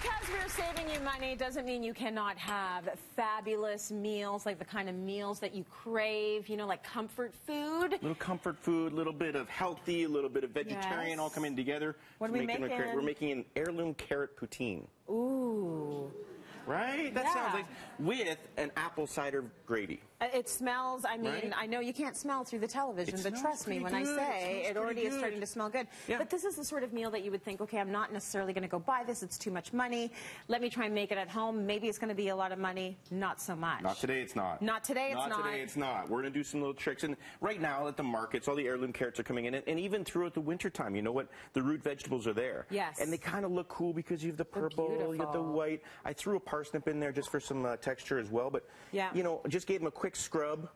because we're saving you money doesn't mean you cannot have fabulous meals, like the kind of meals that you crave, you know, like comfort food. Little comfort food, a little bit of healthy, a little bit of vegetarian, all coming together. What are we making? We're making an heirloom carrot poutine. Ooh. Right? That sounds like, with an apple cider gravy. It smells, I mean, right? I know you can't smell through the television, but trust me when I say it already is starting to smell good. Yeah. But this is the sort of meal that you would think, okay, I'm not necessarily going to go buy this. It's too much money. Let me try and make it at home. Maybe it's going to be a lot of money. Not so much. Not today, it's not. Not today, it's not. Not today, it's not. We're going to do some little tricks. And right now at the markets, all the heirloom carrots are coming in. And even throughout the wintertime, you know what? The root vegetables are there. Yes. And they kind of look cool because you have the purple, you have the white. I threw a parsnip in there just for some texture as well. But, you know, just gave them a quick scrub.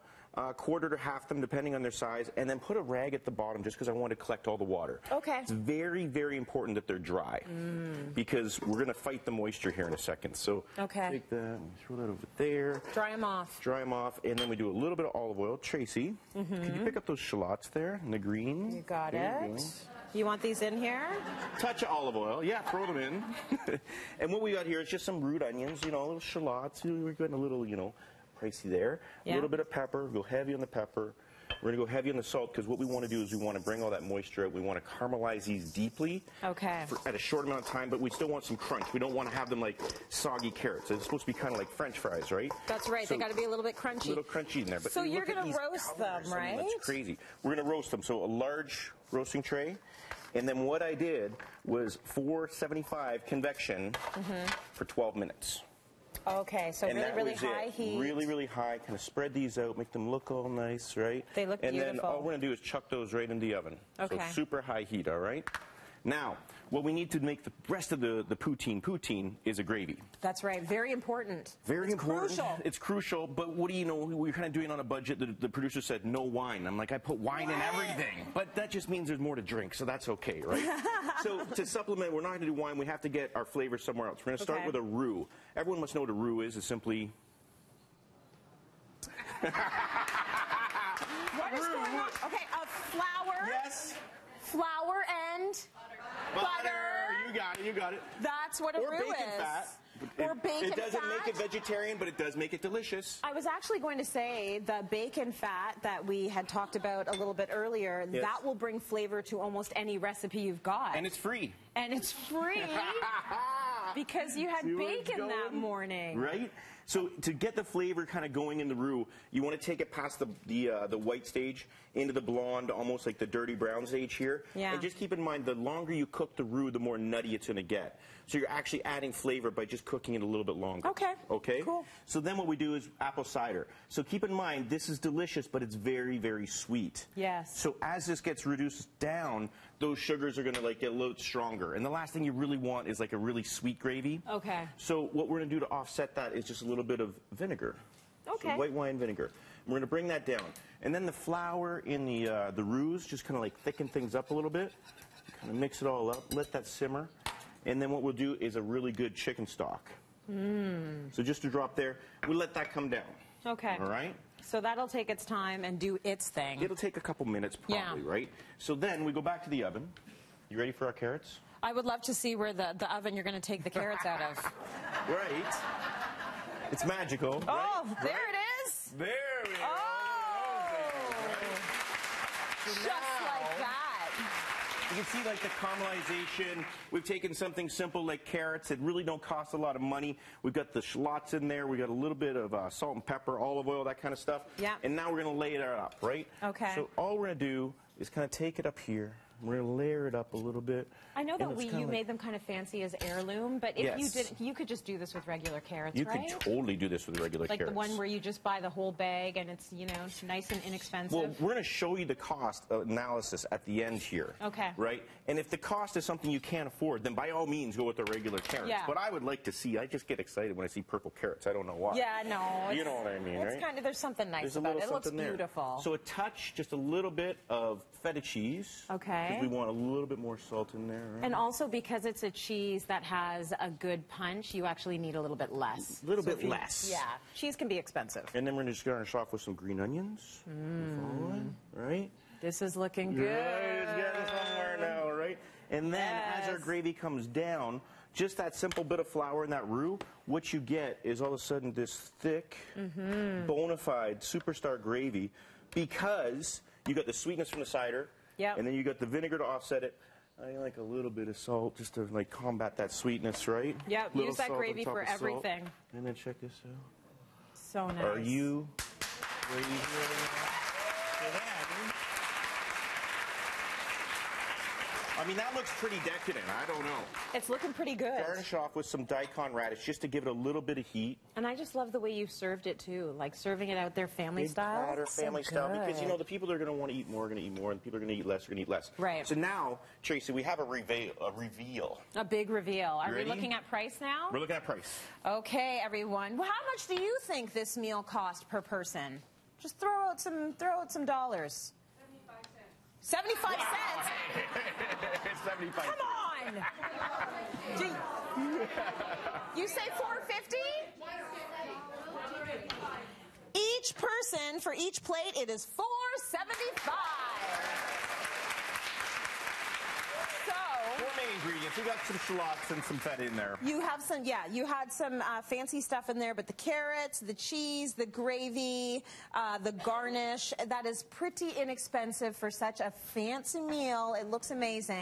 Quarter to half them, depending on their size, and then put a rag at the bottom just because I want to collect all the water. Okay. It's very, very important that they're dry because we're going to fight the moisture here in a second. So take that, throw that over there. Dry them off. Dry them off, and then we do a little bit of olive oil. Tracy, can you pick up those shallots there in the green? You got it. You want these in here? Touch of olive oil. Yeah, throw them in. And what we got here is just some root onions, you know, little shallots. We're getting a little, you know, pricey there. A little bit of pepper. Go heavy on the pepper. We're going to go heavy on the salt because what we want to do is we want to bring all that moisture out. We want to caramelize these deeply at a short amount of time, but we still want some crunch. We don't want to have them like soggy carrots. It's supposed to be kind of like French fries, right? That's right. So they got to be a little bit crunchy. A little crunchy in there. But so you're going to roast them, right? That's crazy. We're going to roast them. So a large roasting tray. And then what I did was 475 convection for 12 minutes. Okay, so really, really high heat. Really, really high. Kind of spread these out, make them look all nice, right? They look beautiful. And then all we're going to do is chuck those right in the oven. Okay. So super high heat, all right? Now, what we need to make the rest of the poutine is a gravy. That's right. Very important. Very important. Crucial. It's crucial, but what do you know? We're kind of doing it on a budget. The producer said no wine. I'm like, I put wine in everything. But that just means there's more to drink, so that's okay, right? So to supplement, we're not going to do wine. We have to get our flavor somewhere else. We're going to start with a roux. Everyone must know what a roux is. It's simply... What is going on? Okay, a flour. Yes. Flour and... Butter. You got it. That's what a roux is. Or bacon fat. Or bacon fat. It doesn't make it vegetarian, but it does make it delicious. I was actually going to say the bacon fat that we had talked about a little bit earlier, that will bring flavor to almost any recipe you've got. And it's free. And it's free because you had bacon that morning. Right? So to get the flavor kind of going in the roux, you want to take it past the white stage into the blonde, almost like the dirty brown stage here. Yeah. And just keep in mind, the longer you cook the roux, the more nutty it's going to get. So you're actually adding flavor by just cooking it a little bit longer. Okay. Okay? Cool. So then what we do is apple cider. So keep in mind, this is delicious, but it's very, very sweet. Yes. So as this gets reduced down, those sugars are going to like get a little stronger. And the last thing you really want is like a really sweet gravy. Okay. So what we're going to do to offset that is just a little bit of vinegar. Okay. So white wine vinegar. We're going to bring that down. And then the flour in the roux, just kind of like thicken things up a little bit. Kind of mix it all up. Let that simmer. And then what we'll do is a really good chicken stock. So just a drop there. We'll let that come down. Okay. All right? So that'll take its time and do its thing. It'll take a couple minutes probably, right? So then we go back to the oven. You ready for our carrots? I would love to see where the oven you're going to take the carrots out of. Right. It's magical. Oh, right? There it is. There we go. Just like that. You can see like the caramelization. We've taken something simple like carrots that really don't cost a lot of money. We've got the shallots in there. We got a little bit of salt and pepper, olive oil, that kind of stuff. Yeah. And now we're going to lay it up, right? Okay. So all we're going to do is kind of take it up here. We're going to layer it up a little bit. I know that you made them kind of fancy as heirloom, but if you did, you could just do this with regular carrots, right? You could totally do this with regular carrots. Like the one where you just buy the whole bag and it's, you know, nice and inexpensive. Well, we're going to show you the cost analysis at the end here. Okay. Right? And if the cost is something you can't afford, then by all means go with the regular carrots. Yeah. But I would like to see, I just get excited when I see purple carrots. I don't know why. Yeah, no. You know what I mean, right? Kind of, there's something nice about it. It looks beautiful. So a touch, just a little bit of feta cheese. Okay. Because we want a little bit more salt in there. Right? And also because it's a cheese that has a good punch, you actually need a little bit less. A little bit less. Yeah. Cheese can be expensive. And then we're going to just garnish off with some green onions. Right? This is looking good. Yeah, it's getting somewhere now, right? And then as our gravy comes down, just that simple bit of flour in that roux, what you get is all of a sudden this thick, bona fide superstar gravy, because you got the sweetness from the cider, and then you got the vinegar to offset it. I like a little bit of salt just to like combat that sweetness, right? Yep, use that gravy for everything. Salt. And then check this out. So nice. Are you ready? I mean, that looks pretty decadent. I don't know. It's looking pretty good. Garnish off with some daikon radish just to give it a little bit of heat. And I just love the way you served it, too. Like serving it out there family Big style. Platter, family style. Because, you know, the people that are going to want to eat more are going to eat more, and the people that are going to eat less are going to eat less. Right. So now, Tracy, we have a reveal. A big reveal. Are we ready? looking at price now? We're looking at price. Okay, everyone. Well, how much do you think this meal cost per person? Just throw out some dollars. 75 cents. 75 Come on! You say $4.50? Each person, for each plate, it is $4.75. Four main ingredients. We got some shallots and some feta in there. You have some, you had some fancy stuff in there, but the carrots, the cheese, the gravy, the garnish, that is pretty inexpensive for such a fancy meal. It looks amazing.